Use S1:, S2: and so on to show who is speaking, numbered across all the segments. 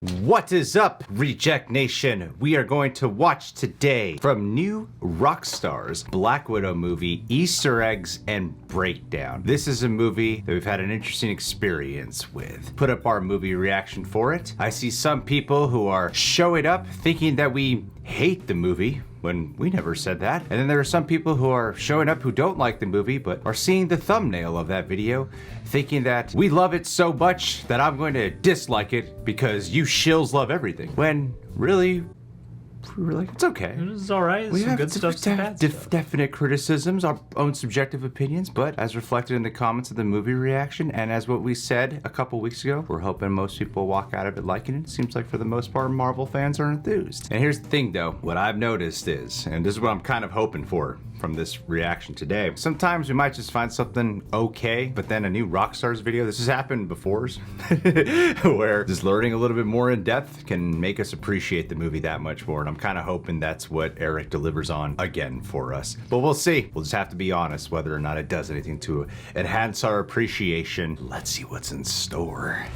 S1: What is up, Reject Nation? We are going to watch today from new Rockstars Black Widow movie, Easter Eggs and Breakdown. This is a movie that we've had an interesting experience with. Put up our movie reaction for it. I see some people who are showing up thinking that we hate the movie, when we never said that. And then there are some people who are showing up who don't like the movie, but are seeing the thumbnail of that video, thinking that we love it so much that I'm going to dislike it because you shills love everything. When really, it's okay.
S2: It's all right.
S1: We
S2: some
S1: have
S2: good stuff, some bad stuff.
S1: definite criticisms, our own subjective opinions, but as reflected in the comments of the movie reaction, and as what we said a couple weeks ago, we're hoping most people walk out of it liking it. Seems like for the most part, Marvel fans are enthused. And here's the thing though, what I've noticed is, and this is what I'm kind of hoping for from this reaction today, sometimes we might just find something okay, but then a new Rockstars video, this has happened before, where just learning a little bit more in depth can make us appreciate the movie that much more, and I'm kind of hoping that's what Eric delivers on again for us. But we'll see. We'll just have to be honest whether or not it does anything to enhance our appreciation. Let's see what's in store.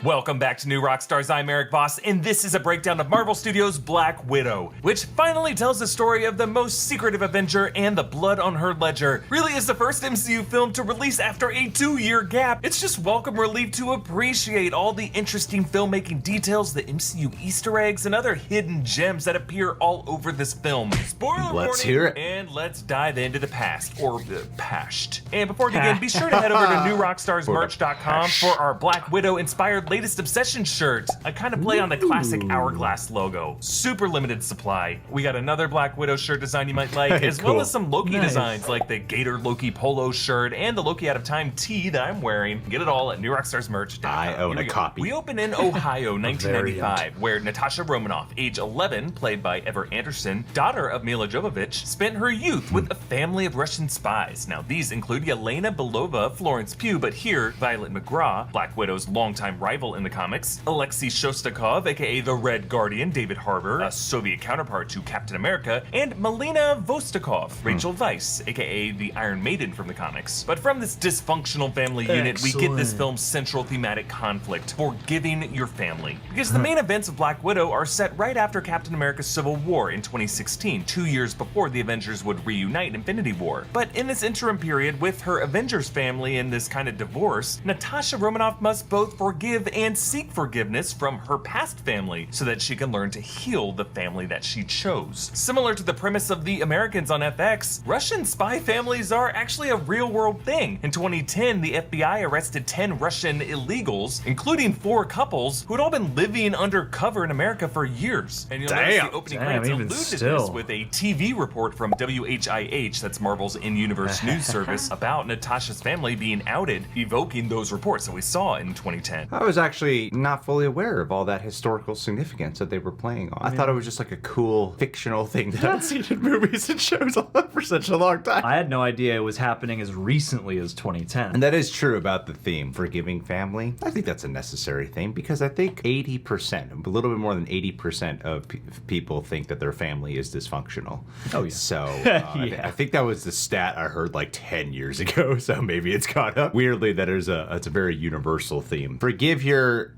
S3: Welcome back to New Rockstars. I'm Eric Voss, and this is a breakdown of Marvel Studios' Black Widow, which finally tells the story of the most secretive Avenger and the blood on her ledger. Really is the first MCU film to release after a 2-year gap. It's just welcome relief to appreciate all the interesting filmmaking details, the MCU Easter eggs, and other hidden gems that appear all over this film. Spoiler warning,
S1: hear it.
S3: and let's dive into the past, or past. And before we begin, be sure to head over to newrockstarsmerch.com for our Black Widow-inspired latest obsession shirt. I kind of play on the classic hourglass logo. Super limited supply. We got another Black Widow shirt design you might like, as well as some Loki designs like the Gator Loki polo shirt and the Loki Out of Time tee that I'm wearing. Get it all at newrockstarsmerch.com.
S1: I own a copy.
S3: We open in Ohio, 1995, where Natasha Romanoff, age 11, played by Ever Anderson, daughter of Mila Jovovich, spent her youth with a family of Russian spies. Now these include Yelena Belova, Florence Pugh, but here, Violet McGraw, Black Widow's longtime rival in the comics, Alexei Shostakov, aka the Red Guardian, David Harbour, a Soviet counterpart to Captain America, and Melina Vostokov, Rachel Weisz, aka the Iron Maiden from the comics. But from this dysfunctional family unit, we get this film's central thematic conflict, forgiving your family. Because the main events of Black Widow are set right after Captain America's Civil War in 2016, 2 years before the Avengers would reunite in Infinity War. But in this interim period, with her Avengers family in this kind of divorce, Natasha Romanoff must both forgive and seek forgiveness from her past family so that she can learn to heal the family that she chose. Similar to the premise of The Americans on FX, Russian spy families are actually a real-world thing. In 2010, the FBI arrested 10 Russian illegals, including 4 couples who had all been living undercover in America for years. And you'll notice the opening credits alluded to this with a TV report from WHIH, that's Marvel's in-universe news service, about Natasha's family being outed, evoking those reports that we saw in 2010.
S1: I was actually not fully aware of all that historical significance that they were playing on. I thought it was just like a cool fictional thing that I'd seen in movies and shows for such a long time.
S2: I had no idea it was happening as recently as 2010.
S1: And that is true about the theme, forgiving family. I think that's a necessary thing because I think 80%, a little bit more than 80% of people think that their family is dysfunctional. Oh yeah. So I think that was the stat I heard like 10 years ago, so maybe it's caught up. Weirdly, that is it's a very universal theme. Forgive your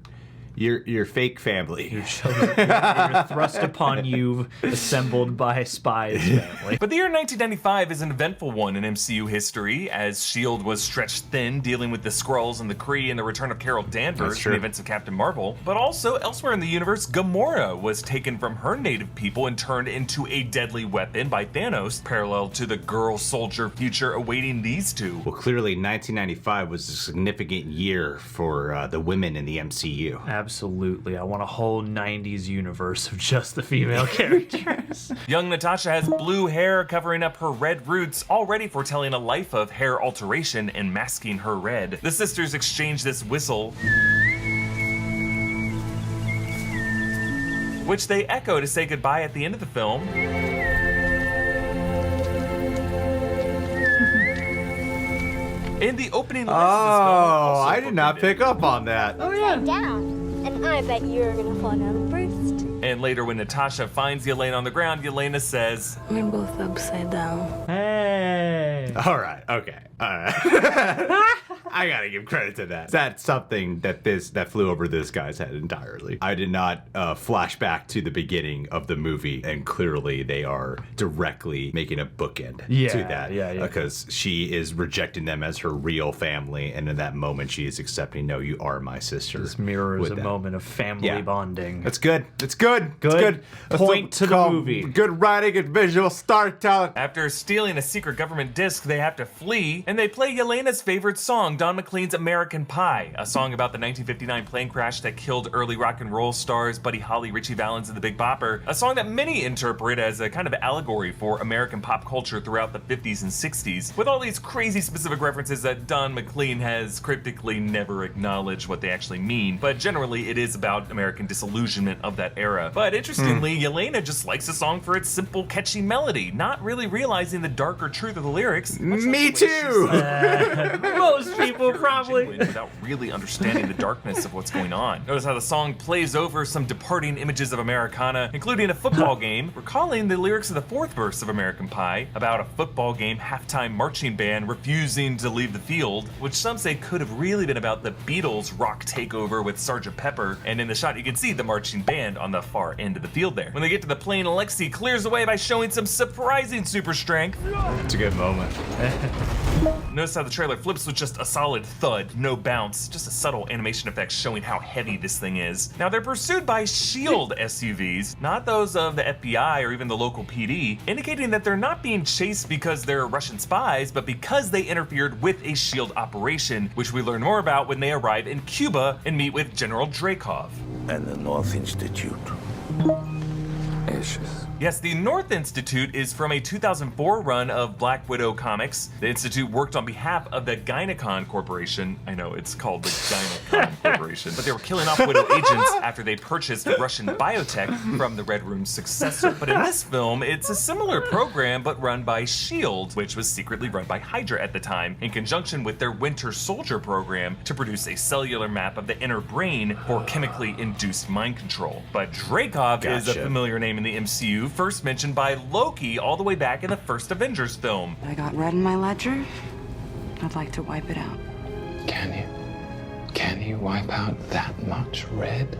S1: fake family.
S2: Your children, you're thrust upon you, assembled by spies family.
S3: But the year 1995 is an eventful one in MCU history, as S.H.I.E.L.D. was stretched thin, dealing with the Skrulls and the Kree and the return of Carol Danvers in the events of Captain Marvel. But also, elsewhere in the universe, Gamora was taken from her native people and turned into a deadly weapon by Thanos, parallel to the girl soldier future awaiting these two.
S1: Well, clearly 1995 was a significant year for the women in the MCU.
S2: Absolutely. I want a whole 90s universe of just the female characters.
S3: Young Natasha has blue hair covering up her red roots, already foretelling a life of hair alteration and masking her red. The sisters exchange this whistle, which they echo to say goodbye at the end of the film. In the opening lines of this film, also
S1: I did not pick up on that.
S4: Oh yeah. Down. And I bet you're gonna fall down first.
S3: And later when Natasha finds Yelena on the ground, Yelena says,
S5: We're both upside down.
S2: Hey.
S1: All right. Okay. All right. I gotta give credit to that. That's something that flew over this guy's head entirely. I did not flash back to the beginning of the movie, and clearly they are directly making a bookend to that. Yeah. Because she is rejecting them as her real family, and in that moment she is accepting, no, you are my sister.
S2: This mirrors a moment of family bonding.
S1: That's good. It's good.
S2: Good.
S1: It's good.
S2: Point to the movie.
S1: Good writing and visual storytelling.
S3: After stealing a secret government disc, they have to flee, and they play Yelena's favorite song, Don McLean's American Pie, a song about the 1959 plane crash that killed early rock and roll stars Buddy Holly, Richie Valens, and the Big Bopper, a song that many interpret as a kind of allegory for American pop culture throughout the 50s and 60s, with all these crazy specific references that Don McLean has cryptically never acknowledged what they actually mean, but generally it is about American disillusionment of that era. But interestingly, Yelena just likes the song for its simple, catchy melody, not really realizing the darker truth of the lyrics.
S1: Me too!
S2: Most people probably.
S3: Without really understanding the darkness of what's going on. Notice how the song plays over some departing images of Americana, including a football game, recalling the lyrics of the fourth verse of American Pie about a football game halftime marching band refusing to leave the field, which some say could have really been about the Beatles' rock takeover with Sgt. Pepper, and in the shot you can see the marching band on the far end of the field there. When they get to the plane, Alexei clears away by showing some surprising super strength.
S1: It's a good moment.
S3: Notice how the trailer flips with just a solid thud, no bounce, just a subtle animation effect showing how heavy this thing is. Now they're pursued by SHIELD SUVs, not those of the FBI or even the local PD, indicating that they're not being chased because they're Russian spies, but because they interfered with a SHIELD operation, which we learn more about when they arrive in Cuba and meet with General Dreykov.
S5: And the North Institute. Ashes.
S3: Yes, the North Institute is from a 2004 run of Black Widow comics. The Institute worked on behalf of the Gynecon Corporation. I know, it's called the Gynecon Corporation. But they were killing off Widow agents after they purchased Russian biotech from the Red Room's successor. But in this film, it's a similar program, but run by SHIELD, which was secretly run by Hydra at the time, in conjunction with their Winter Soldier program to produce a cellular map of the inner brain for chemically induced mind control. But Dreykov is a familiar name in the MCU, first mentioned by Loki all the way back in the first Avengers film.
S6: I got red in my ledger. I'd like to wipe it out.
S7: Can you? Can you wipe out that much red?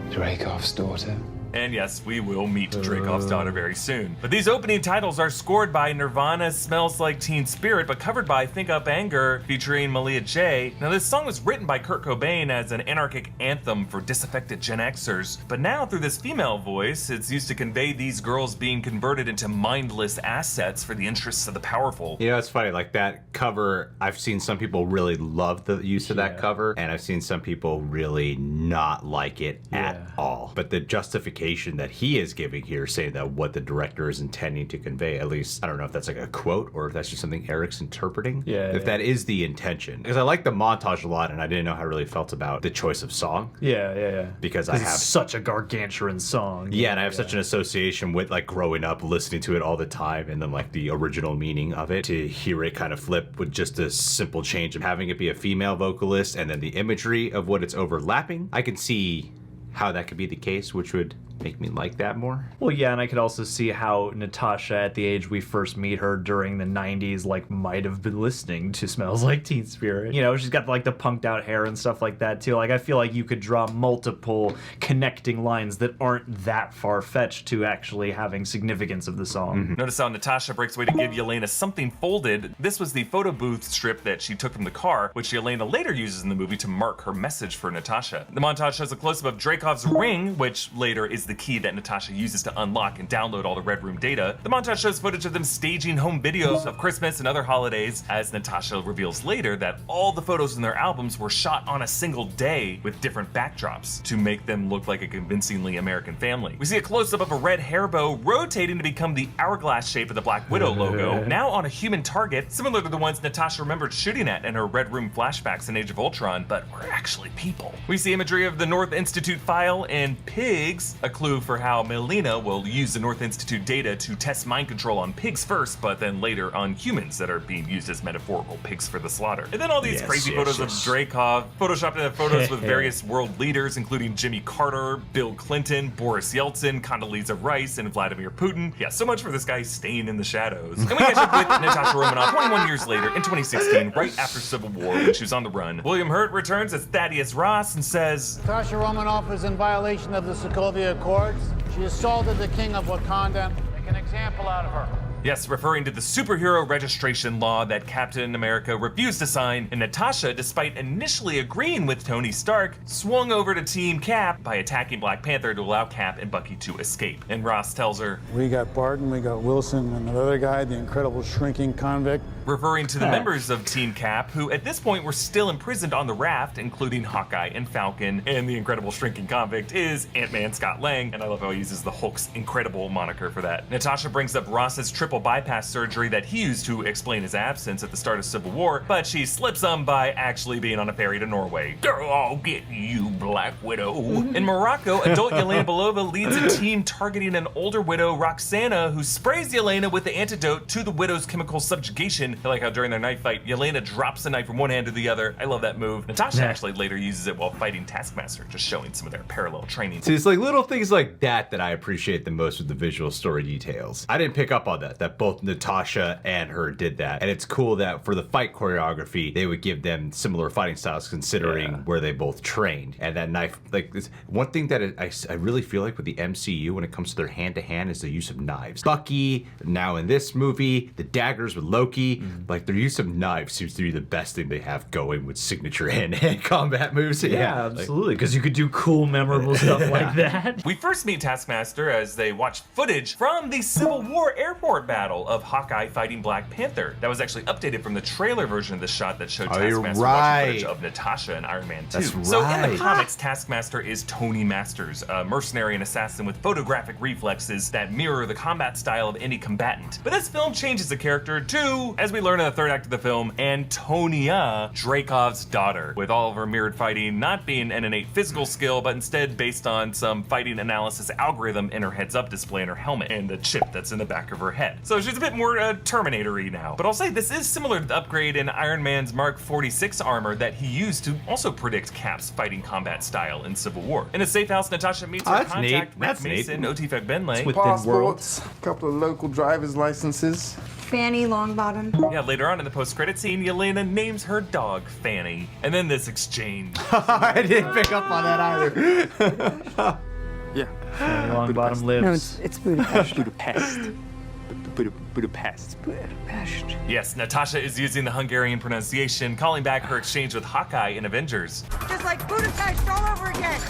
S7: Dreykov's daughter?
S3: And yes, we will meet Dreykov's daughter very soon. But these opening titles are scored by Nirvana's Smells Like Teen Spirit, but covered by Think Up Anger featuring Malia J. Now this song was written by Kurt Cobain as an anarchic anthem for disaffected Gen Xers, but now through this female voice, it's used to convey these girls being converted into mindless assets for the interests of the powerful.
S1: You know, it's funny, like that cover, I've seen some people really love the use of that cover, and I've seen some people really not like it at all. But the justification that he is giving here, saying that what the director is intending to convey, at least I don't know if that's like a quote or if that's just something Eric's interpreting. If that is the intention, because I like the montage a lot, and I didn't know how I really felt about the choice of song. Because I have
S2: such a gargantuan song.
S1: And I have such an association with like growing up listening to it all the time, and then like the original meaning of it, to hear it kind of flip with just a simple change of having it be a female vocalist and then the imagery of what it's overlapping. I can see how that could be the case, which would make me like that more.
S2: Well, yeah, and I could also see how Natasha, at the age we first meet her during the 90s, like, might have been listening to Smells Like Teen Spirit. You know, she's got, like, the punked out hair and stuff like that, too. Like, I feel like you could draw multiple connecting lines that aren't that far-fetched to actually having significance of the song.
S3: Notice how Natasha breaks away to give Yelena something folded. This was the photo booth strip that she took from the car, which Yelena later uses in the movie to mark her message for Natasha. The montage shows a close-up of Dreykov's ring, which later is the key that Natasha uses to unlock and download all the Red Room data. The montage shows footage of them staging home videos of Christmas and other holidays, as Natasha reveals later that all the photos in their albums were shot on a single day with different backdrops to make them look like a convincingly American family. We see a close-up of a red hair bow rotating to become the hourglass shape of the Black Widow logo, now on a human target, similar to the ones Natasha remembered shooting at in her Red Room flashbacks in Age of Ultron, but were actually people. We see imagery of the North Institute file and pigs, a clue for how Melina will use the North Institute data to test mind control on pigs first, but then later on humans that are being used as metaphorical pigs for the slaughter. And then all these crazy photos of Dreykov, photoshopped into photos with various world leaders, including Jimmy Carter, Bill Clinton, Boris Yeltsin, Condoleezza Rice, and Vladimir Putin. Yeah, so much for this guy staying in the shadows. And we catch up with Natasha Romanoff 21 years later in 2016, right after Civil War, when she was on the run. William Hurt returns as Thaddeus Ross and says,
S8: Natasha Romanoff is in violation of the Sokovia Accords. She assaulted the king of Wakanda. Make an example out of her.
S3: Yes, referring to the superhero registration law that Captain America refused to sign, and Natasha, despite initially agreeing with Tony Stark, swung over to Team Cap by attacking Black Panther to allow Cap and Bucky to escape. And Ross tells her,
S8: We got Barton, we got Wilson, and the other guy, the incredible shrinking convict.
S3: referring to the members of Team Cap, who at this point were still imprisoned on the raft, including Hawkeye and Falcon, and the incredible shrinking convict is Ant-Man Scott Lang, and I love how he uses the Hulk's incredible moniker for that. Natasha brings up Ross's triple bypass surgery that he used to explain his absence at the start of Civil War, but she slips on by actually being on a ferry to Norway. Girl, I'll get you, Black Widow. In Morocco, adult Yelena Belova leads a team targeting an older widow, Roxana, who sprays Yelena with the antidote to the widow's chemical subjugation. I like how during their knife fight, Yelena drops the knife from one hand to the other. I love that move. Natasha actually later uses it while fighting Taskmaster, just showing some of their parallel training.
S1: See, it's like little things like that I appreciate the most with the visual story details. I didn't pick up on that both Natasha and her did that. And it's cool that for the fight choreography, they would give them similar fighting styles considering where they both trained. And that knife, like, this, one thing that I really feel like with the MCU when it comes to their hand-to-hand is the use of knives. Bucky, now in this movie, the daggers with Loki, like their use of knives seems to be the best thing they have going with signature hand-to-hand combat moves.
S2: Yeah, absolutely, because you could do cool, memorable stuff like that.
S3: We first meet Taskmaster as they watch footage from the Civil War airport battle of Hawkeye fighting Black Panther. That was actually updated from the trailer version of the shot that showed Taskmaster watching footage of Natasha and Iron Man 2. So in the comics, Taskmaster is Tony Masters, a mercenary and assassin with photographic reflexes that mirror the combat style of any combatant. But this film changes the character to, as we learn in the third act of the film, Antonia, Dreykov's daughter, with all of her mirrored fighting not being an innate physical skill, but instead based on some fighting analysis algorithm in her heads-up display in her helmet and the chip that's in the back of her head. So she's a bit more Terminator-y now. But I'll say this is similar to the upgrade in Iron Man's Mark 46 armor that he used to also predict Cap's fighting combat style in Civil War. In a safe house, Natasha meets her contact, Rick Mason, Otifek Benley.
S9: Passports, a couple of local driver's licenses.
S6: Fanny Longbottom.
S3: Yeah, later on in the post-credit scene, Yelena names her dog Fanny. And then this exchange.
S1: I didn't pick up on that either.
S9: Yeah.
S2: Longbottom lives.
S6: No, it's Budapest.
S9: Budapest. Budapest.
S6: Budapest.
S3: Yes, Natasha is using the Hungarian pronunciation, calling back her exchange with Hawkeye in Avengers.
S6: Just like Budapest all over again.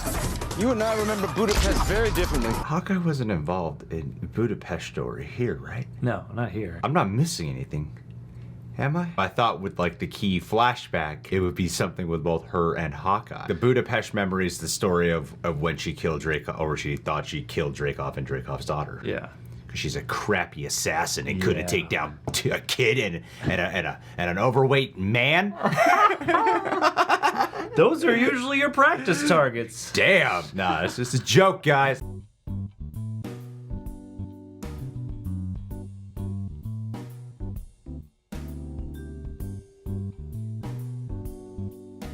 S9: You and I remember Budapest very differently.
S1: Hawkeye wasn't involved in Budapest story here, right?
S2: No, not here.
S1: I'm not missing anything. Am I? I thought with like the key flashback, it would be something with both her and Hawkeye. The Budapest memory is the story of when she killed Dreykov, or she thought she killed Dreykov and Dreykov's daughter.
S2: Yeah.
S1: Because she's a crappy assassin and couldn't take down a kid and an overweight man.
S2: Those are usually your practice targets.
S1: Damn. Nah, it's just a joke, guys.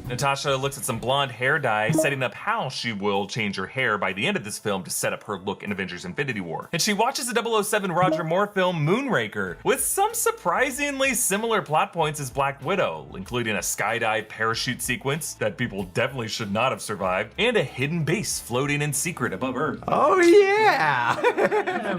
S3: Natasha looks at some blonde hair dye, setting up how she will change her hair by the end of this film to set up her look in Avengers Infinity War. And she watches the 007 Roger Moore film Moonraker, with some surprisingly similar plot points as Black Widow, including a skydive parachute sequence that people definitely should not have survived, and a hidden base floating in secret above Earth.
S1: Oh yeah!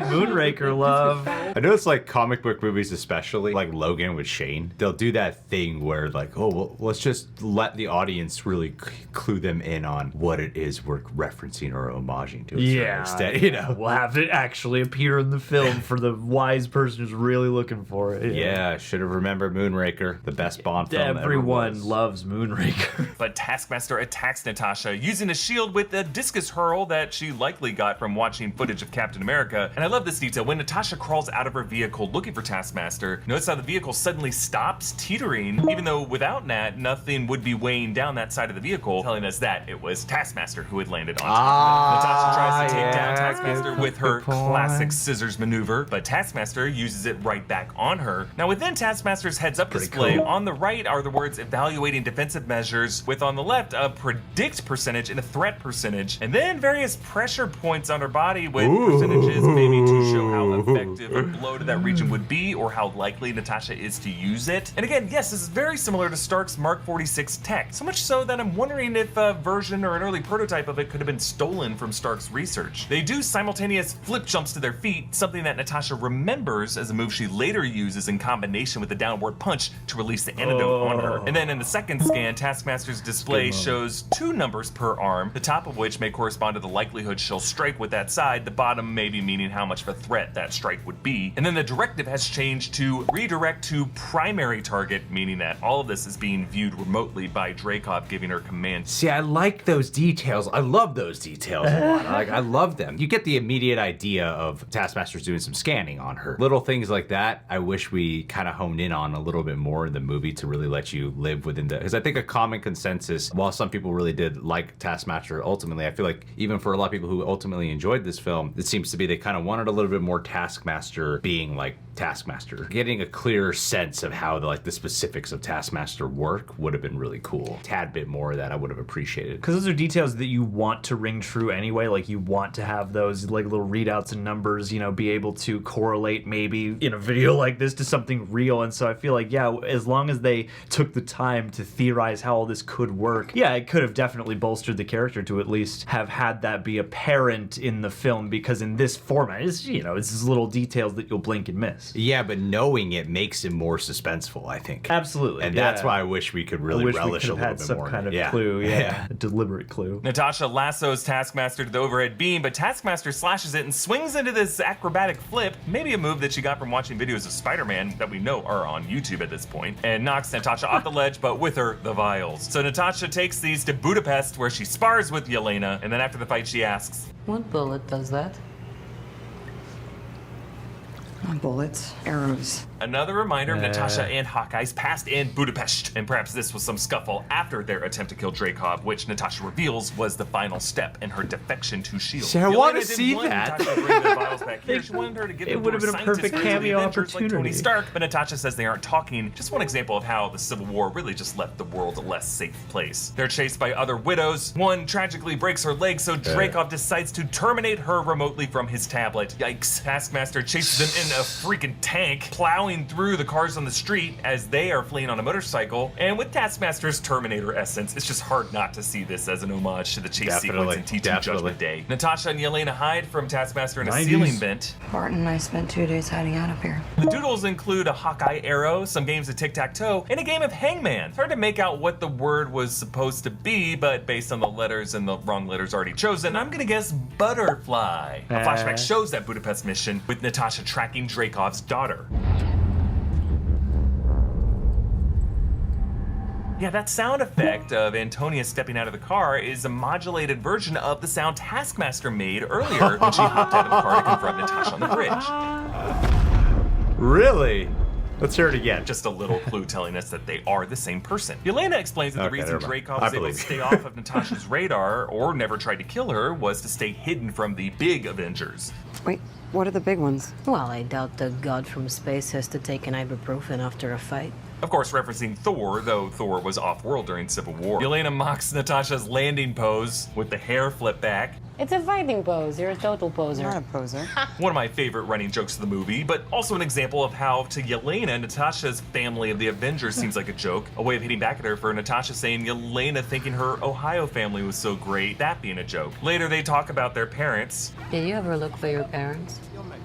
S2: Moonraker love.
S1: I know it's like comic book movies especially, like Logan with Shane. They'll do that thing where like, oh, well, let's just let the audience really clue them in on what it is we're referencing or homaging to a certain extent, you know?
S2: We'll have it actually appear in the film for the wise person who's really looking for it.
S1: Yeah, should have remembered Moonraker, the best Bond film
S2: Everyone
S1: ever was.
S2: loves Moonraker.
S3: But Taskmaster attacks Natasha using a shield with a discus hurl that she likely got from watching footage of Captain America. And I love this detail. When Natasha crawls out of her vehicle looking for Taskmaster, notice how the vehicle suddenly stops teetering, even though without Nat, nothing would be weighing looking down that side of the vehicle, telling us that it was Taskmaster who had landed on top of it. Natasha tries to take down Taskmaster with her classic scissors maneuver, but Taskmaster uses it right back on her. Now within Taskmaster's heads-up display, on the right are the words evaluating defensive measures, with on the left a predict percentage and a threat percentage, and then various pressure points on her body with percentages maybe to show how effective a blow to that region would be or how likely Natasha is to use it. And again, yes, this is very similar to Stark's Mark 46 tech, so much so that I'm wondering if a version or an early prototype of it could have been stolen from Stark's research. They do simultaneous flip jumps to their feet, something that Natasha remembers as a move she later uses in combination with the downward punch to release the antidote on her. And then in the second scan, Taskmaster's display shows 2 numbers per arm, the top of which may correspond to the likelihood she'll strike with that side, the bottom maybe meaning how much of a threat that strike would be. And then the directive has changed to redirect to primary target, meaning that all of this is being viewed remotely by Dreykov giving her command.
S1: See, I like those details. I love those details a lot. I love them. You get the immediate idea of Taskmaster's doing some scanning on her. Little things like that, I wish we kind of honed in on a little bit more in the movie to really let you live within the... Because I think a common consensus, while some people really did like Taskmaster ultimately, I feel like even for a lot of people who ultimately enjoyed this film, it seems to be they kind of wanted a little bit more Taskmaster being like Taskmaster. Getting a clearer sense of how the specifics of Taskmaster work would have been really cool. Tad bit more of that I would have appreciated.
S2: Because those are details that you want to ring true anyway. Like, you want to have those little readouts and numbers, be able to correlate maybe in a video like this to something real. And so I feel like, yeah, as long as they took the time to theorize how all this could work, yeah, it could have definitely bolstered the character to at least have had that be apparent in the film, because in this format, it's these little details that you'll blink and miss.
S1: Yeah, but knowing it makes it more suspenseful, I think.
S2: Absolutely.
S1: And that's why I wish we could really relish a little bit more.
S2: Had some kind of clue, a deliberate clue.
S3: Natasha lassos Taskmaster to the overhead beam, but Taskmaster slashes it and swings into this acrobatic flip, maybe a move that she got from watching videos of Spider-Man that we know are on YouTube at this point, and knocks Natasha off the ledge, but with her, the vials. So Natasha takes these to Budapest, where she spars with Yelena, and then after the fight she asks,
S6: What bullet does that? Bullets, arrows.
S3: Another reminder of Natasha and Hawkeye's past in Budapest. And perhaps this was some scuffle after their attempt to kill Dreykov, which Natasha reveals was the final step in her defection to S.H.I.E.L.D.
S1: See, I want to see that.
S3: Natasha to bring the vials back here. She wanted her to give
S2: it would have been a perfect cameo opportunity.
S3: Like Tony Stark, but Natasha says they aren't talking. Just one example of how the Civil War really just left the world a less safe place. They're chased by other widows. One tragically breaks her leg, so Dreykov decides to terminate her remotely from his tablet. Yikes. Taskmaster chases them in a freaking tank, plowing through the cars on the street as they are fleeing on a motorcycle. And with Taskmaster's Terminator essence, it's just hard not to see this as an homage to the chase sequence in T2 Judgment Day. Natasha and Yelena hide from Taskmaster in a ceiling vent.
S6: Bart and I spent 2 days hiding out up here.
S3: The doodles include a Hawkeye arrow, some games of tic-tac-toe, and a game of Hangman. It's hard to make out what the word was supposed to be, but based on the letters and the wrong letters already chosen, I'm gonna guess butterfly. A flashback shows that Budapest mission with Natasha tracking Dreykov's daughter. Yeah, that sound effect of Antonia stepping out of the car is a modulated version of the sound Taskmaster made earlier when she hopped out of the car to confront Natasha on the bridge.
S1: Really? Let's hear it again.
S3: Just a little clue telling us that they are the same person. Yelena explains that the reason Dreykov was able to stay off of Natasha's radar or never tried to kill her was to stay hidden from the big Avengers.
S6: Wait, what are the big ones?
S10: Well, I doubt the god from space has to take an ibuprofen after a fight.
S3: Of course, referencing Thor, though Thor was off-world during Civil War. Yelena mocks Natasha's landing pose with the hair flipped back.
S10: It's a fighting pose. You're a total poser.
S6: Not a poser.
S3: One of my favorite running jokes of the movie, but also an example of how to Yelena, Natasha's family of the Avengers seems like a joke. A way of hitting back at her for Natasha saying Yelena thinking her Ohio family was so great, that being a joke. Later, they talk about their parents.
S10: Did you ever look for your parents?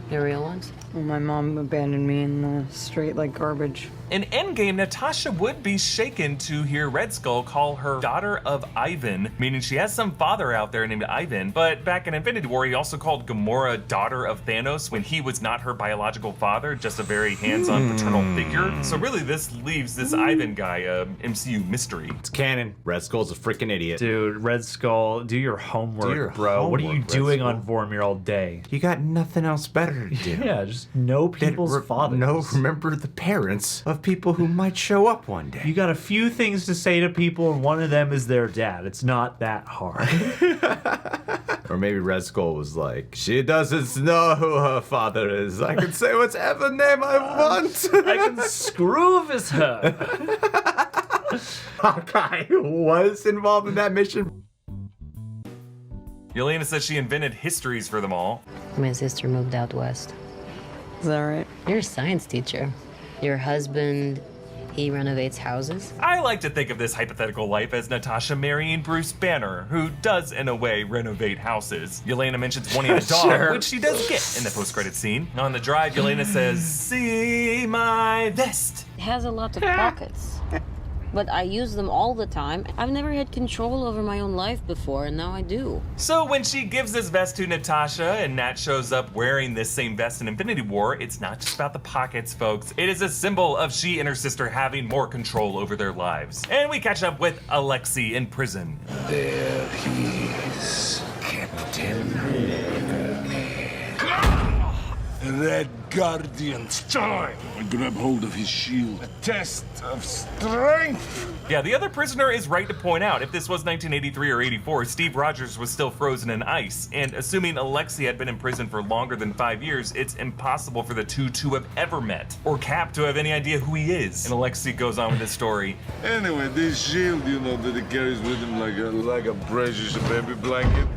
S10: The real ones?
S6: Well, my mom abandoned me in the street like garbage.
S3: In Endgame, Natasha would be shaken to hear Red Skull call her daughter of Ivan, meaning she has some father out there named Ivan, but But back in Infinity War, he also called Gamora daughter of Thanos when he was not her biological father, just a very hands-on paternal figure. So really this leaves this Ivan guy a MCU mystery.
S1: It's canon. Red Skull's a freaking idiot.
S2: Dude, Red Skull, do your homework, bro. What are you
S1: homework,
S2: doing
S1: Red
S2: on Vormir all day?
S1: You got nothing else better to do.
S2: Yeah, just know people's fathers.
S1: Remember the parents of people who might show up one day.
S2: You got a few things to say to people, and one of them is their dad. It's not that hard.
S1: Or maybe Red Skull was like, she doesn't know who her father is. I can say whatever name I want.
S2: I can screw with her.
S1: Hawkeye was involved in that mission.
S3: Yelena says she invented histories for them all.
S10: My sister moved out west.
S6: Is that right?
S10: You're a science teacher. Your husband, he renovates houses?
S3: I like to think of this hypothetical life as Natasha marrying Bruce Banner, who does, in a way, renovate houses. Yelena mentions wanting a dog, which she does get in the post-credit scene. On the drive, Yelena says, "See my vest."
S11: It has a lot of pockets, but I use them all the time. I've never had control over my own life before, and now I do.
S3: So when she gives this vest to Natasha and Nat shows up wearing this same vest in Infinity War, it's not just about the pockets, folks. It is a symbol of she and her sister having more control over their lives. And we catch up with Alexei in prison.
S5: There he is, Captain. Red Guardian's time. I grab hold of his shield. A test of strength.
S3: Yeah, the other prisoner is right to point out, if this was 1983 or 84, Steve Rogers was still frozen in ice. And assuming Alexei had been in prison for longer than 5 years, it's impossible for the two to have ever met. Or Cap to have any idea who he is. And Alexei goes on with his story.
S5: Anyway, this shield, that he carries with him like a precious baby blanket,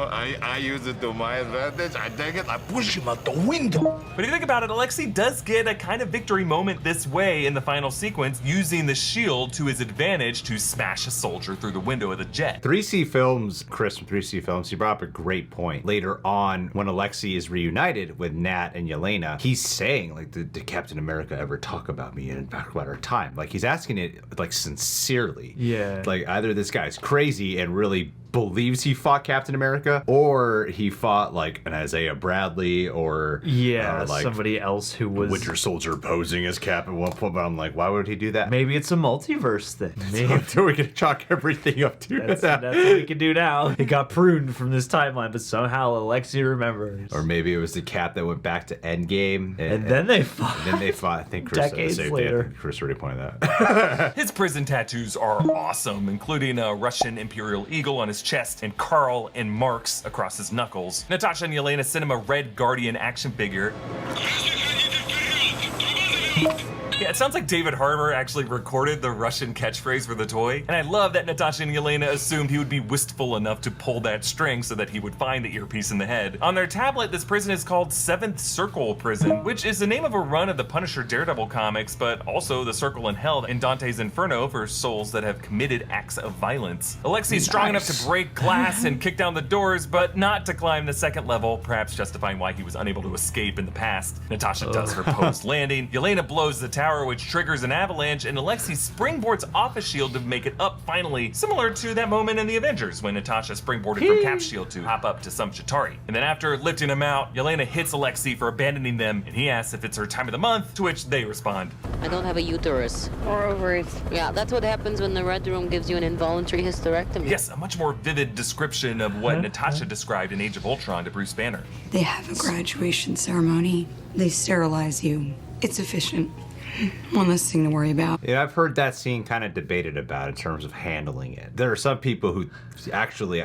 S5: I use it to my advantage. I take it, I push him out the window.
S3: But if you think about it, Alexei does get a kind of victory moment this way in the final sequence, using the shield to his advantage to smash a soldier through the window of the jet.
S1: 3C Films, Chris from 3C Films, he brought up a great point. Later on, when Alexei is reunited with Nat and Yelena, he's saying, like, did Captain America ever talk about me and talk about our time? Like, he's asking it, like, sincerely.
S2: Yeah.
S1: Like, either this guy's crazy and really believes he fought Captain America, or he fought like an Isaiah Bradley, or
S2: like somebody else who was
S1: Winter Soldier posing as Cap at one point. But I'm like, why would he do that?
S2: Maybe it's a multiverse thing.
S1: Maybe we can chalk everything up to
S2: that's what we can do now. It got pruned from this timeline, but somehow Alexei remembers.
S1: Or maybe it was the Cap that went back to Endgame,
S2: and then they fought.
S1: And then they fought. I think Chris
S2: decades later.
S1: Chris already pointed that.
S3: His prison tattoos are awesome, including a Russian Imperial Eagle on his chest and Carl and marks across his knuckles. Natasha and Yelena sent him a Red Guardian action figure. Yeah, it sounds like David Harbour actually recorded the Russian catchphrase for the toy. And I love that Natasha and Yelena assumed he would be wistful enough to pull that string so that he would find the earpiece in the head. On their tablet, this prison is called Seventh Circle Prison, which is the name of a run of the Punisher Daredevil comics, but also the Circle in Hell in Dante's Inferno for souls that have committed acts of violence. Alexei's strong enough to break glass and kick down the doors, but not to climb the second level, perhaps justifying why he was unable to escape in the past. Natasha does her post-landing. Yelena blows the tower, which triggers an avalanche, and Alexei springboards off a shield to make it up finally, similar to that moment in the Avengers when Natasha springboarded from Cap's shield to hop up to some Chitauri. And then after lifting him out, Yelena hits Alexei for abandoning them, and he asks if it's her time of the month, to which they respond,
S11: I don't have a uterus.
S6: Or ovaries.
S11: Yeah, that's what happens when the Red Room gives you an involuntary hysterectomy.
S3: Yes, a much more vivid description of what Natasha described in Age of Ultron to Bruce Banner.
S12: They have a graduation ceremony. They sterilize you. It's efficient. One less thing to worry about.
S1: Yeah, I've heard that scene kind of debated about in terms of handling it. There are some people who actually,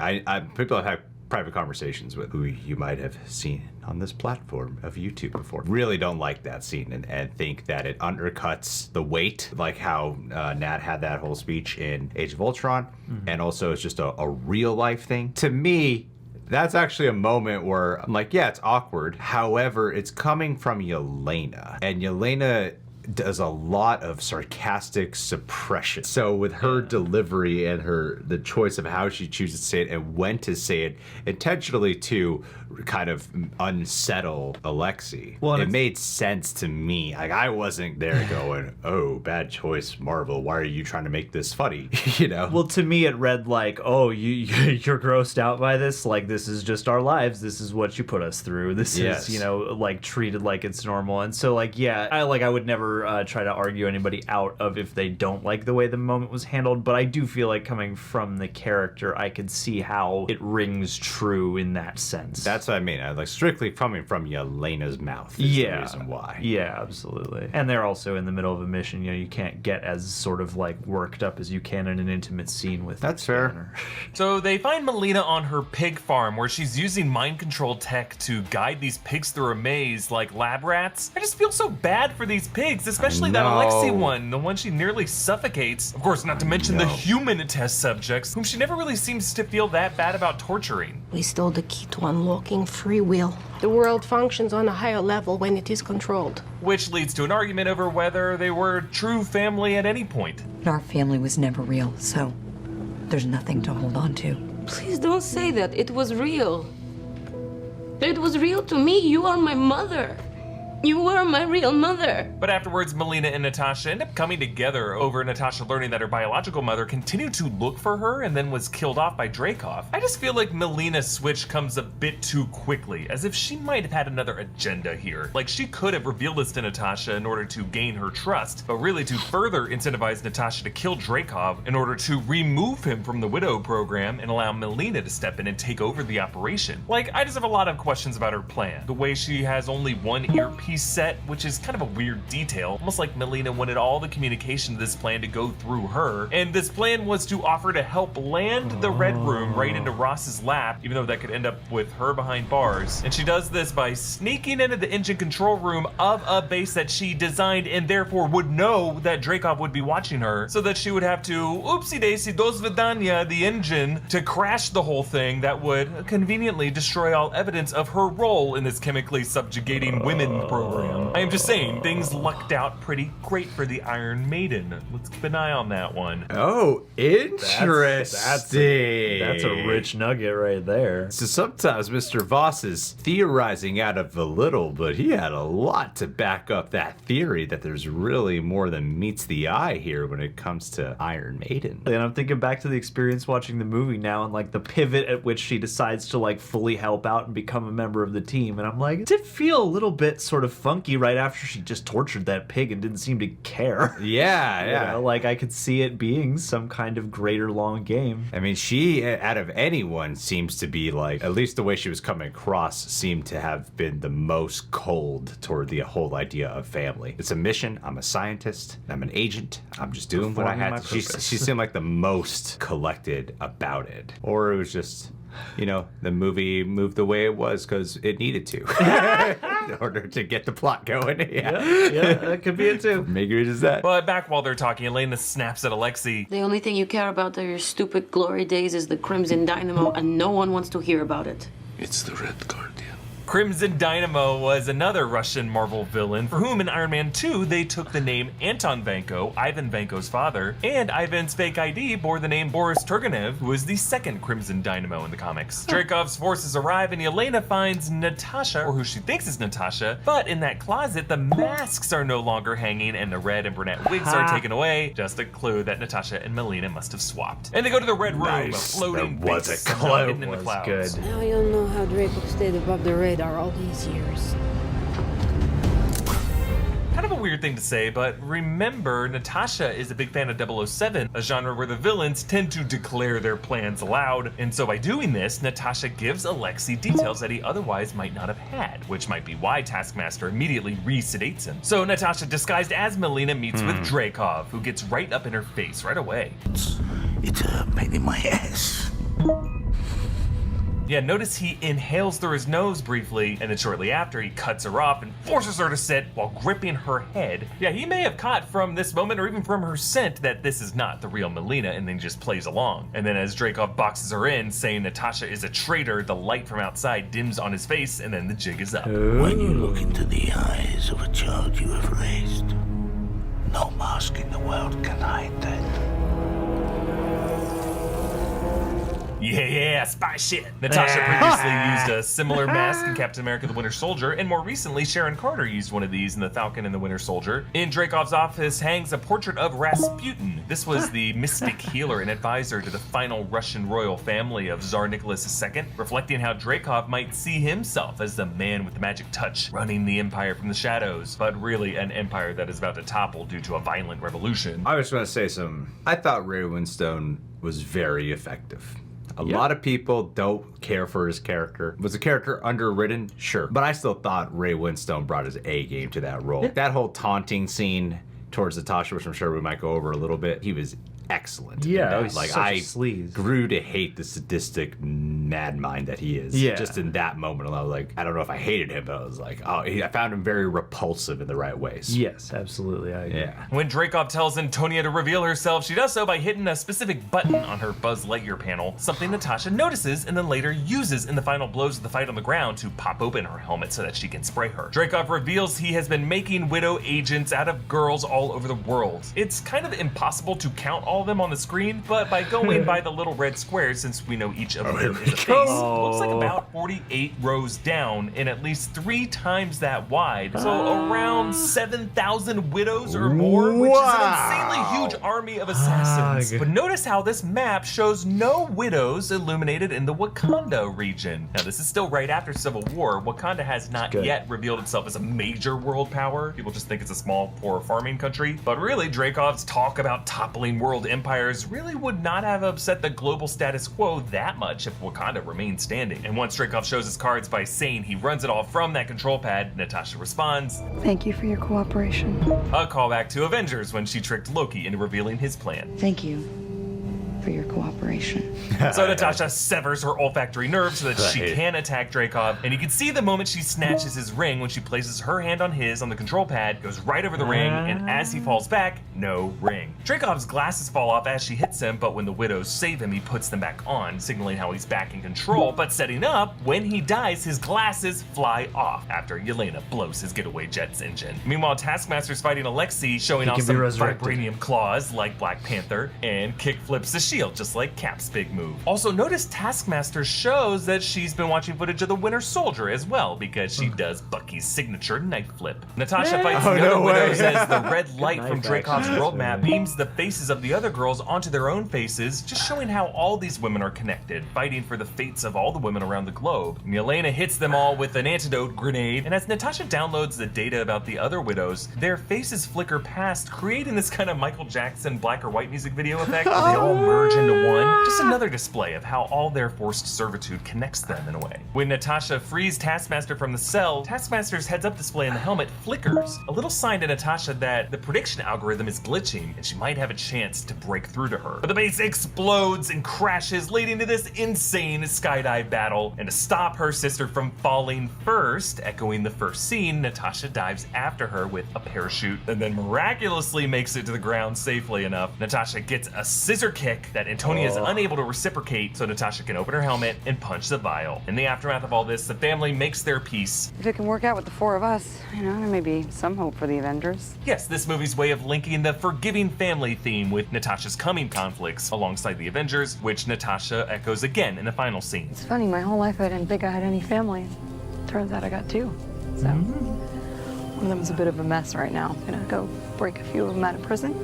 S1: people I've had private conversations with who you might have seen on this platform of YouTube before really don't like that scene and think that it undercuts the weight, like how Nat had that whole speech in Age of Ultron, and also it's just a real life thing. To me, that's actually a moment where I'm like, yeah, it's awkward. However, it's coming from Yelena, and Yelena does a lot of sarcastic suppression. So with her delivery and the choice of how she chooses to say it and when to say it, intentionally to kind of unsettle Alexei, it made sense to me. Like, I wasn't there going, oh, bad choice, Marvel, why are you trying to make this funny? You know?
S2: Well, to me it read like, oh, you're grossed out by this? Like, this is just our lives. This is what you put us through. This is, you know, like, treated like it's normal. And so, like, yeah, I would never try to argue anybody out of if they don't like the way the moment was handled, but I do feel like coming from the character, I could see how it rings true in that sense.
S1: That's what I mean. Like, strictly coming from Yelena's mouth is the reason why.
S2: Yeah, absolutely. And they're also in the middle of a mission. You know, you can't get as sort of like worked up as you can in an intimate scene with.
S1: That's fair.
S3: So they find Melina on her pig farm where she's using mind control tech to guide these pigs through a maze like lab rats. I just feel so bad for these pigs, especially that Alexei one, the one she nearly suffocates. Of course, not to mention the human test subjects, whom she never really seems to feel that bad about torturing.
S13: We stole the key to unlocking free will. The world functions on a higher level when it is controlled.
S3: Which leads to an argument over whether they were true family at any point.
S12: Our family was never real, so there's nothing to hold on to.
S11: Please don't say that. It was real. It was real to me. You are my mother. You were my real mother.
S3: But afterwards, Melina and Natasha end up coming together over Natasha learning that her biological mother continued to look for her and then was killed off by Dreykov. I just feel like Melina's switch comes a bit too quickly, as if she might have had another agenda here. Like, she could have revealed this to Natasha in order to gain her trust, but really to further incentivize Natasha to kill Dreykov in order to remove him from the Widow program and allow Melina to step in and take over the operation. Like, I just have a lot of questions about her plan. The way she has only one earpiece set, which is kind of a weird detail, almost like Melina wanted all the communication of this plan to go through her, and this plan was to offer to help land the Red Room right into Ross's lap, even though that could end up with her behind bars. And she does this by sneaking into the engine control room of a base that she designed and therefore would know that Dreykov would be watching her, so that she would have to oopsie daisy do svidanya the engine to crash the whole thing that would conveniently destroy all evidence of her role in this chemically subjugating women program. I am just saying, things lucked out pretty great for the Iron Maiden. Let's keep an eye on that one.
S1: Oh, interesting.
S2: That's a rich nugget right there.
S1: So sometimes Mr. Voss is theorizing out of a little, but he had a lot to back up that theory that there's really more than meets the eye here when it comes to Iron Maiden.
S2: And I'm thinking back to the experience watching the movie now and like the pivot at which she decides to like fully help out and become a member of the team. And I'm like, it did feel a little bit sort of funky right after she just tortured that pig and didn't seem to care.
S1: Yeah,
S2: You know, like I could see it being some kind of greater long game.
S1: I mean, she, out of anyone, seems to be like, at least the way she was coming across, seemed to have been the most cold toward the whole idea of family. It's a mission. I'm a scientist. I'm an agent. I'm just doing what I had to. She seemed like the most collected about it. Or it was just, you know, the movie moved the way it was because it needed to in order to get the plot going.
S2: Yeah, that could be it too.
S1: Maybe it is that.
S3: But back while they're talking, Yelena snaps at Alexei.
S11: The only thing you care about are your stupid glory days is the Crimson Dynamo, and no one wants to hear about it.
S5: It's the Red Guardian.
S3: Crimson Dynamo was another Russian Marvel villain for whom in Iron Man 2 they took the name Anton Vanko, Ivan Vanko's father, and Ivan's fake ID bore the name Boris Turgenev, who was the second Crimson Dynamo in the comics. Dreykov's forces arrive and Yelena finds Natasha, or who she thinks is Natasha, but in that closet the masks are no longer hanging and the red and brunette wigs are taken away. Just a clue that Natasha and Melina must have swapped. And they go to the Red Room, a floating base hidden in the clouds.
S2: Good.
S13: Now you'll know how Dreykov stayed above the radar all these years.
S3: Kind of a weird thing to say, but remember, Natasha is a big fan of 007, a genre where the villains tend to declare their plans aloud, and so by doing this, Natasha gives Alexei details that he otherwise might not have had, which might be why Taskmaster immediately re-sedates him. So Natasha, disguised as Melina, meets with Dreykov, who gets right up in her face right away.
S5: It's a pain in my ass.
S3: Yeah, notice he inhales through his nose briefly, and then shortly after he cuts her off and forces her to sit while gripping her head. Yeah, he may have caught from this moment or even from her scent that this is not the real Melina, and then just plays along. And then as Dreykov boxes her in, saying Natasha is a traitor, the light from outside dims on his face, and then the jig is up.
S5: When you look into the eyes of a child you have raised, No mask in the world can hide that.
S3: Yeah, spy shit. Natasha previously used a similar mask in Captain America the Winter Soldier, and more recently, Sharon Carter used one of these in The Falcon and the Winter Soldier. In Dreykov's office hangs a portrait of Rasputin. This was the mystic healer and advisor to the final Russian royal family of Tsar Nicholas II, reflecting how Dreykov might see himself as the man with the magic touch, running the empire from the shadows, but really an empire that is about to topple due to a violent revolution.
S1: I just want to say I thought Ray Winstone was very effective. A lot of people don't care for his character. Was the character underwritten? Sure. But I still thought Ray Winstone brought his A game to that role. That whole taunting scene towards Natasha, which I'm sure we might go over a little bit, he was excellent.
S2: Yeah, he's
S1: like
S2: such a
S1: I
S2: sleaze.
S1: grew to hate the sadistic mad mind that he is.
S2: Yeah.
S1: Just in that moment, I was like, I don't know if I hated him, but I was like, I found him very repulsive in the right ways.
S2: Yes, absolutely. I agree.
S1: Yeah.
S3: When Dreykov tells Antonia to reveal herself, she does so by hitting a specific button on her Buzz Lightyear panel, something Natasha notices and then later uses in the final blows of the fight on the ground to pop open her helmet so that she can spray her. Dreykov reveals he has been making Widow agents out of girls all over the world. It's kind of impossible to count all of them on the screen, but by going by the little red squares, since we know each of them is a face, looks like about 48 rows down and at least 3 times that wide. So around 7,000 widows or more, which is an insanely huge army of assassins. But notice how this map shows no widows illuminated in the Wakanda region. Now this is still right after Civil War. Wakanda has not yet revealed itself as a major world power. People just think it's a small, poor farming country. But really, Dreykov's talk about toppling world empires really would not have upset the global status quo that much if Wakanda remained standing. And once Dreykov shows his cards by saying he runs it all from that control pad, Natasha responds,
S12: Thank you for your cooperation.
S3: a callback to Avengers when she tricked Loki into revealing his plan.
S12: Thank you for your cooperation.
S3: So Natasha severs her olfactory nerve so that she can attack Dreykov, and you can see the moment she snatches his ring when she places her hand on his on the control pad, goes right over the ring, and as he falls back, no ring. Dreykov's glasses fall off as she hits him, but when the widows save him, he puts them back on, signaling how he's back in control, but setting up, when he dies, his glasses fly off after Yelena blows his getaway jet's engine. Meanwhile, Taskmaster's fighting Alexei, showing off some vibranium claws like Black Panther, and kick flips the shield, just like Cap's big move. Also, notice Taskmaster shows that she's been watching footage of the Winter Soldier as well, because she does Bucky's signature knife flip. Natasha fights the other widows as the red light from Dreykov's world map beams the faces of the other girls onto their own faces, just showing how all these women are connected, fighting for the fates of all the women around the globe. And Yelena hits them all with an antidote grenade, and as Natasha downloads the data about the other widows, their faces flicker past, creating this kind of Michael Jackson black or white music video effect where they all merge into one. Just another display of how all their forced servitude connects them in a way. When Natasha frees Taskmaster from the cell, Taskmaster's heads-up display in the helmet flickers, a little sign to Natasha that the prediction algorithm is glitching and she might have a chance to break through to her. But the base explodes and crashes, leading to this insane skydive battle. And to stop her sister from falling first, echoing the first scene, Natasha dives after her with a parachute and then miraculously makes it to the ground safely enough. Natasha gets a scissor kick that Antonia is unable to reciprocate, so Natasha can open her helmet and punch the vial. In the aftermath of all this, the family makes their peace.
S6: If it can work out with the 4 of us, there may be some hope for the Avengers.
S3: Yes, this movie's way of linking the forgiving family theme with Natasha's coming conflicts alongside the Avengers, which Natasha echoes again in the final scene.
S6: It's funny, my whole life I didn't think I had any family. Turns out I got 2. So, one of them's a bit of a mess right now. I'm gonna go break a few of them out of prison.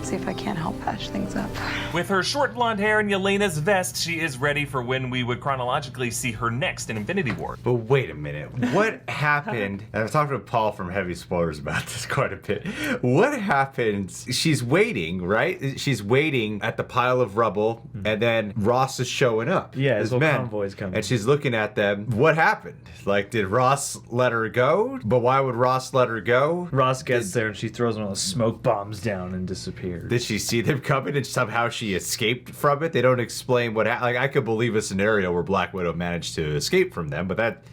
S6: See if I can't help patch things up.
S3: With her short blonde hair and Yelena's vest, she is ready for when we would chronologically see her next in Infinity War.
S1: But wait a minute, what happened? And I've talked to Paul from Heavy Spoilers about this quite a bit. What happens? She's waiting, right? She's waiting at the pile of rubble, and then Ross is showing up.
S2: Yeah, his little convoy's coming.
S1: And she's looking at them. What happened? Like, did Ross let her go? But why would Ross let her go?
S2: Ross gets there and she throws one of those smoke bombs down and disappears.
S1: Did she see them coming and somehow she escaped from it? They don't explain what happened. Like, I could believe a scenario where Black Widow managed to escape from them, but that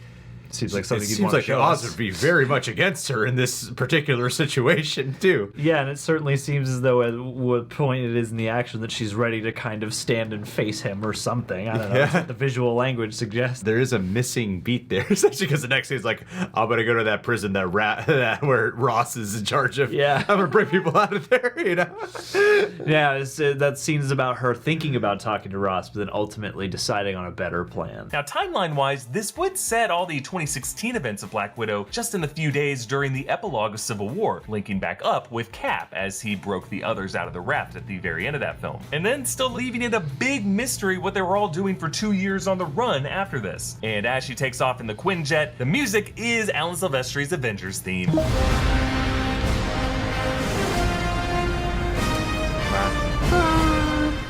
S2: Seems like something
S1: it
S2: you'd
S1: seems
S2: want to
S1: like the
S2: show
S1: odds
S2: us.
S1: would be very much against her in this particular situation, too.
S2: Yeah, and it certainly seems as though at what point it is in the action that she's ready to kind of stand and face him or something. I don't know. That's what the visual language suggests.
S1: There is a missing beat there, especially because the next scene's like, I'm gonna go to that prison that where Ross is in charge of.
S2: Yeah.
S1: I'm gonna bring people out of there, you know?
S2: Yeah, that scene is about her thinking about talking to Ross, but then ultimately deciding on a better plan.
S3: Now, timeline-wise, this would set all the 2016 events of Black Widow just in the few days during the epilogue of Civil War, linking back up with Cap as he broke the others out of the raft at the very end of that film. And then still leaving it a big mystery what they were all doing for 2 years on the run after this. And as she takes off in the Quinjet, the music is Alan Silvestri's Avengers theme.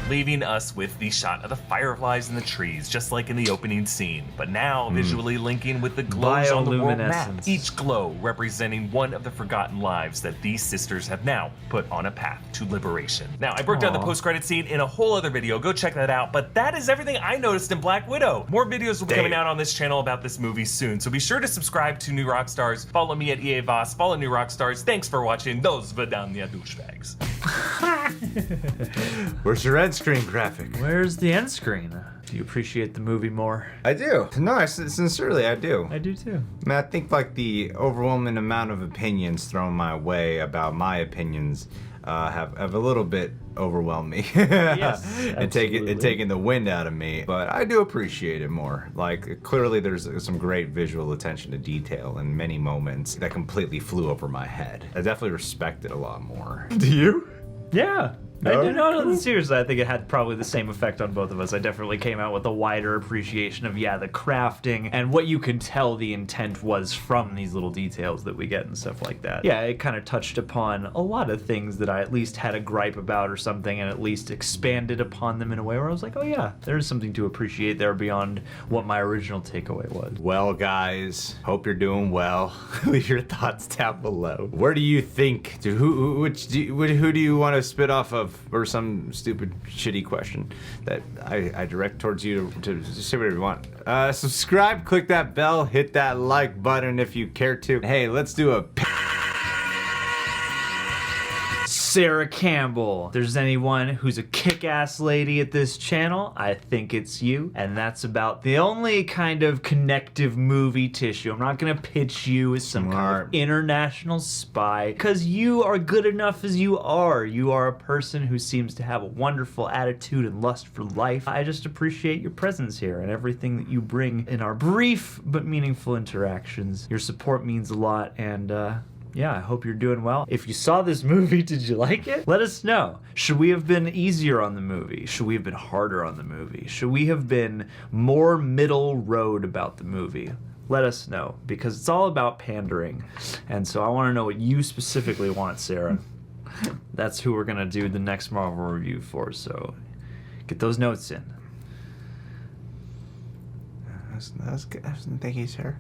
S3: Leaving us with the shot of the fireflies in the trees, just like in the opening scene, but now visually linking with the glows on the world map,
S2: Bioluminescence.
S3: each glow representing one of the forgotten lives that these sisters have now put on a path to liberation. Now, I broke down the post-credit scene in a whole other video, go check that out, but that is everything I noticed in Black Widow. More videos will be coming out on this channel about this movie soon, so be sure to subscribe to New Rockstars, follow me at EA Voss, follow New Rockstars. Thanks for watching those Vidania douchebags.
S1: Where's your end screen graphic?
S2: Where's the end screen? Do you appreciate the movie more?
S1: I do. No, sincerely, I do.
S2: I do too.
S1: I mean, I think like the overwhelming amount of opinions thrown my way about my opinions have a little bit overwhelmed me.
S2: Yes,
S1: and taken the wind out of me. But I do appreciate it more. Like, clearly there's some great visual attention to detail in many moments that completely flew over my head. I definitely respect it a lot more. Do you?
S2: Yeah. I
S1: No?
S2: do. No, seriously, I think it had probably the same effect on both of us. I definitely came out with a wider appreciation of, the crafting and what you can tell the intent was from these little details that we get and stuff like that. Yeah, it kind of touched upon a lot of things that I at least had a gripe about or something, and at least expanded upon them in a way where I was like, oh yeah, there's something to appreciate there beyond what my original takeaway was.
S1: Well, guys, hope you're doing well. Leave your thoughts down below. Where do you think? Who do you want to spit off of? Or some stupid, shitty question that I direct towards you to say whatever you want. Subscribe, click that bell, hit that like button if you care to. Hey, let's do a...
S2: Sarah Campbell. If there's anyone who's a kick-ass lady at this channel, I think it's you. And that's about the only kind of connective movie tissue. I'm not gonna pitch you as some kind of international spy, because you are good enough as you are. You are a person who seems to have a wonderful attitude and lust for life. I just appreciate your presence here and everything that you bring in our brief but meaningful interactions. Your support means a lot, and yeah, I hope you're doing well. If you saw this movie, did you like it? Let us know. Should we have been easier on the movie? Should we have been harder on the movie? Should we have been more middle road about the movie? Let us know, because it's all about pandering. And so I want to know what you specifically want, Sarah. That's who we're going to do the next Marvel review for, so get those notes in.
S1: That's good. Thank you, sir.